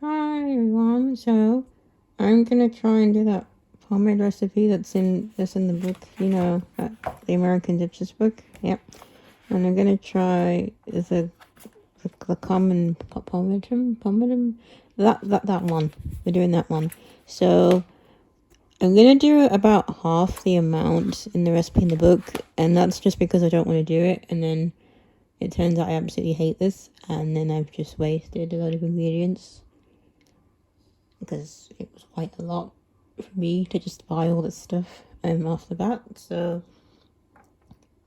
Hi everyone. So I'm gonna try and do that pomade recipe that's in the book. The American Duchess book. Yep. And I'm gonna try the common pomade. That one. We're doing that one. So I'm gonna do about half the amount in the recipe in the book, and that's just because I don't want to do it. And then it turns out I absolutely hate this, and then I've just wasted a lot of ingredients, because it was quite a lot for me to just buy all this stuff off the bat. So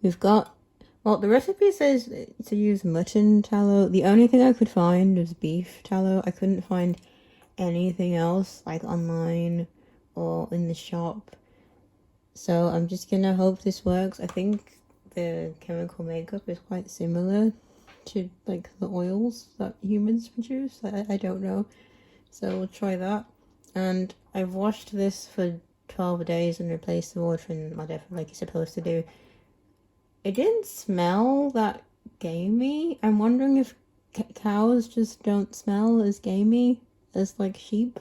we've got, well, the recipe says to use mutton tallow. The only thing I could find was beef tallow. I couldn't find anything else like online or in the shop. So I'm just gonna hope this works. I think the chemical makeup is quite similar to like the oils that humans produce. I don't know. So we'll try that. And I've washed this for 12 days and replaced the water and whatever, like you're supposed to do. It didn't smell that gamey. I'm wondering if cows just don't smell as gamey as like sheep.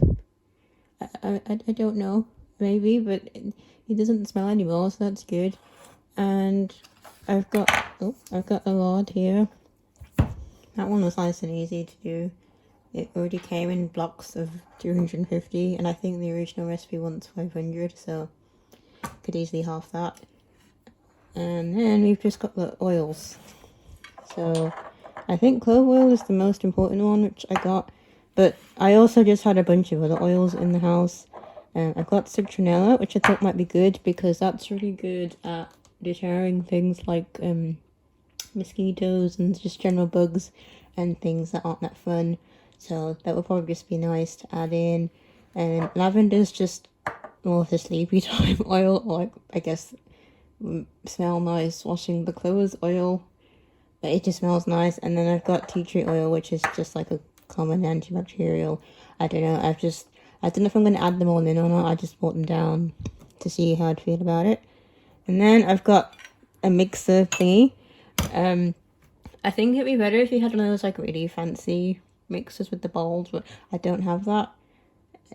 I don't know. Maybe, but it doesn't smell anymore, so that's good. And I've got a lard here. That one was nice and easy to do. It already came in blocks of 250, and I think the original recipe wants 500, so could easily half that. And then we've just got the oils. So I think clove oil is the most important one, which I got, but I also just had a bunch of other oils in the house. I got citronella, which I thought might be good because that's really good at deterring things like mosquitoes and just general bugs and things that aren't that fun. So that would probably just be nice to add in. And lavender's just more of the sleepy time oil, or I guess smell nice washing the clothes oil. But it just smells nice. And then I've got tea tree oil, which is just like a common antibacterial. I don't know. I don't know if I'm going to add them all in or not. I just brought them down to see how I'd feel about it. And then I've got a mixer thingy. I think it'd be better if you had one of those like really fancy mixers with the bowls, but I don't have that.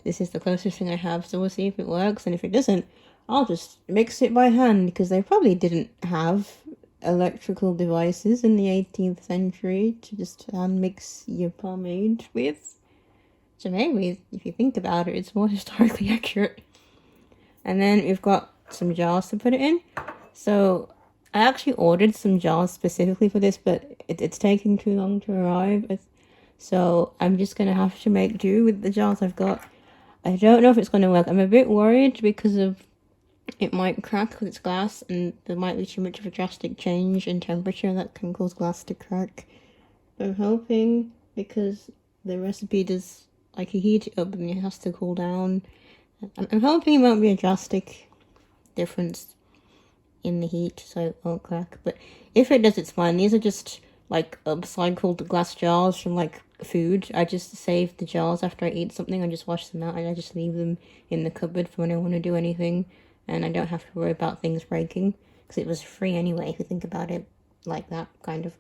This is the closest thing I have, so we'll see if it works. And if it doesn't, I'll just mix it by hand, because they probably didn't have electrical devices in the 18th century to just hand mix your pomade with. So maybe, if you think about it, it's more historically accurate. And then we've got some jars to put it in. So I actually ordered some jars specifically for this, but it's taking too long to arrive. So I'm just going to have to make do with the jars I've got. I don't know if it's going to work. I'm a bit worried because of it might crack because it's glass, and there might be too much of a drastic change in temperature that can cause glass to crack. I'm hoping, because the recipe does, like, you heat it up and it has to cool down. I'm hoping it won't be a drastic difference in the heat, so it won't crack. But if it does, it's fine. These are just like upcycled glass jars from like food. I just save the jars after I eat something. I just wash them out and I just leave them in the cupboard for when I want to do anything, and I don't have to worry about things breaking because it was free anyway, if you think about it like that, kind of.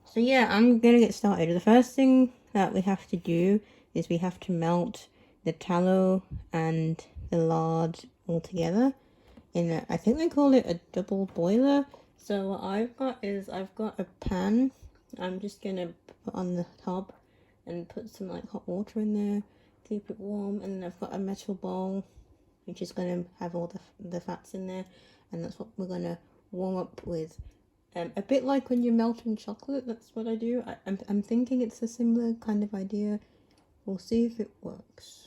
So yeah, I'm gonna get started. The first thing that we have to do is we have to melt the tallow and the lard all together in a, I think they call it a double boiler. So what I've got a pan. I'm just gonna put on the top and put some like hot water in there, keep it warm, and then I've got a metal bowl which is gonna have all the fats in there, and that's what we're gonna warm up with. A bit like when you're melting chocolate, that's what I do. I'm thinking it's a similar kind of idea. We'll see if it works.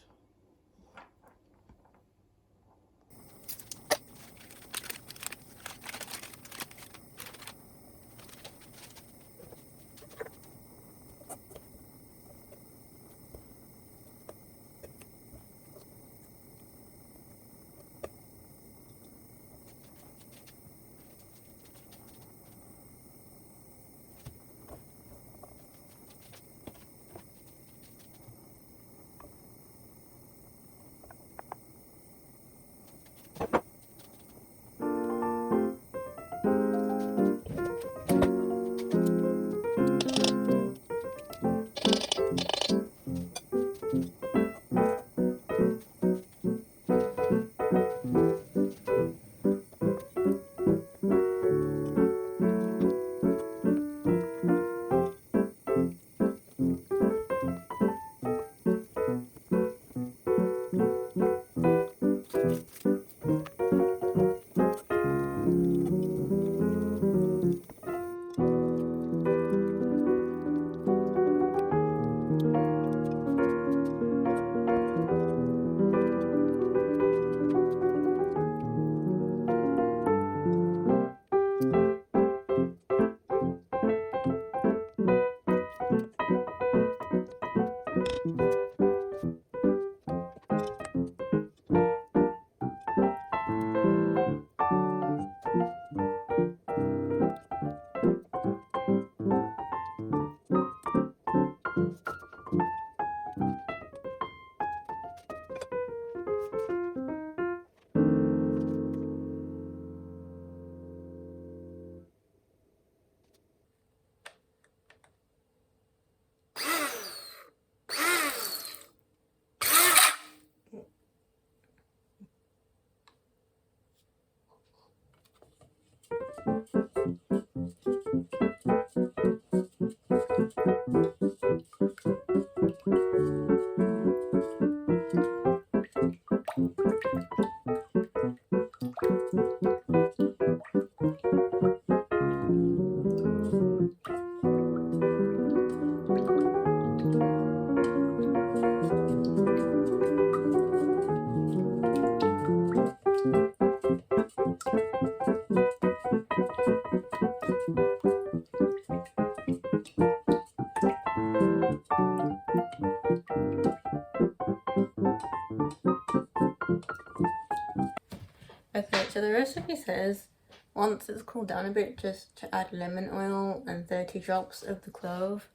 Okay, so the recipe says once it's cooled down a bit, just to add lemon oil and 30 drops of the clove.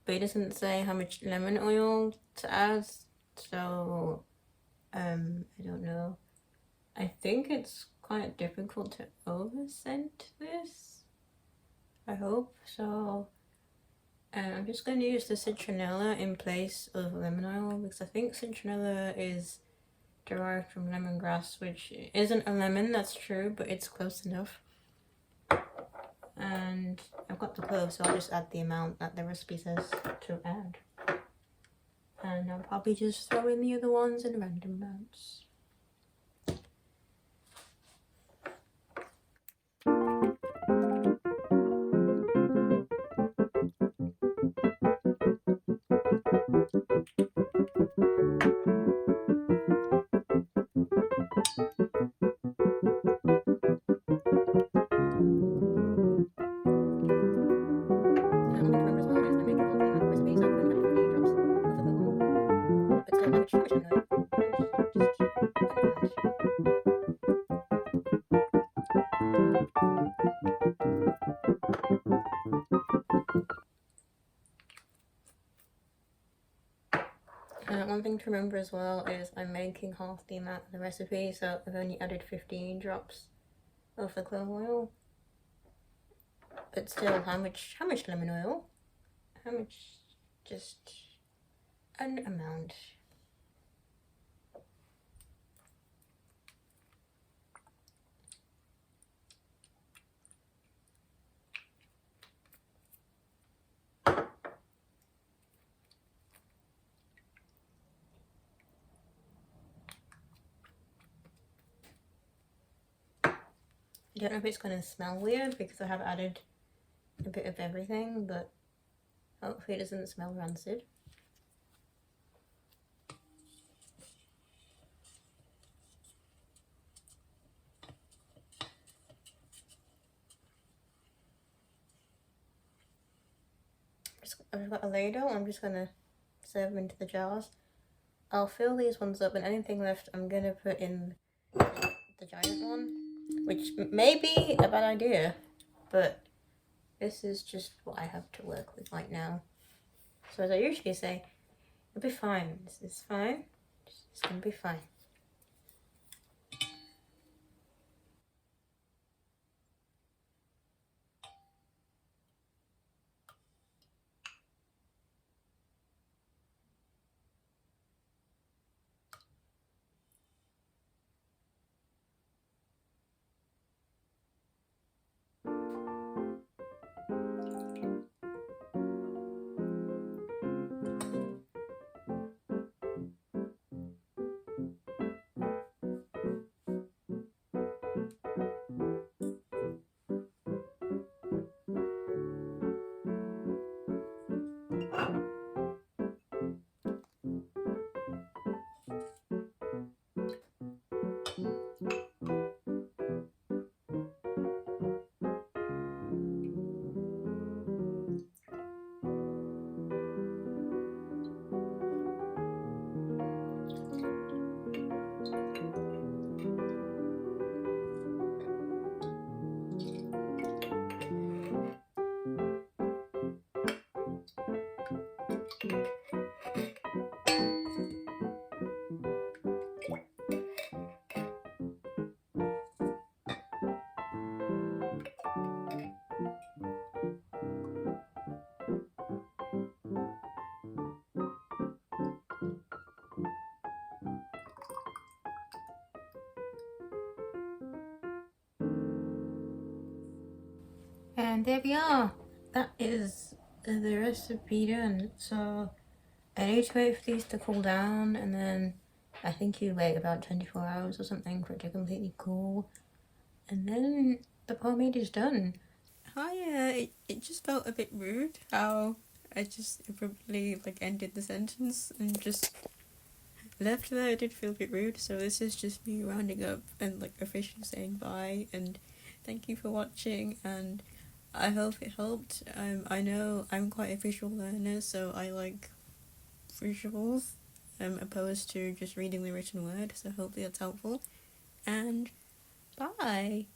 But it doesn't say how much lemon oil to add, so I don't know. I think it's quite difficult to over-scent this. I hope so. I'm just going to use the citronella in place of lemon oil because I think citronella is derived from lemongrass, which isn't a lemon, that's true, but it's close enough. And I've got the cloves, so I'll just add the amount that the recipe says to add. And I'll probably just throw in the other ones in random amounts. One thing to remember as well is I'm making half the amount of the recipe, so I've only added 15 drops of the clove oil. But still, how much lemon oil? How much? Just an amount. I don't know if it's going to smell weird because I have added a bit of everything, but hopefully it doesn't smell rancid. I've got a ladle, I'm just going to serve them into the jars. I'll fill these ones up, and anything left I'm going to put in the giant one, which may be a bad idea, but this is just what I have to work with right now. So as I usually say, it'll be fine. This is fine. It's gonna be fine. And there we are. That is the recipe done. So I need to wait for these to cool down, and then I think you wait about 24 hours or something for it to completely cool. And then the pomade is done. Hiya, it just felt a bit rude how I just abruptly ended the sentence and just left there. It did feel a bit rude, so this is just me rounding up and officially saying bye and thank you for watching, and I hope it helped. I know I'm quite a visual learner, so I like visuals opposed to just reading the written word, so hopefully that's helpful, and bye!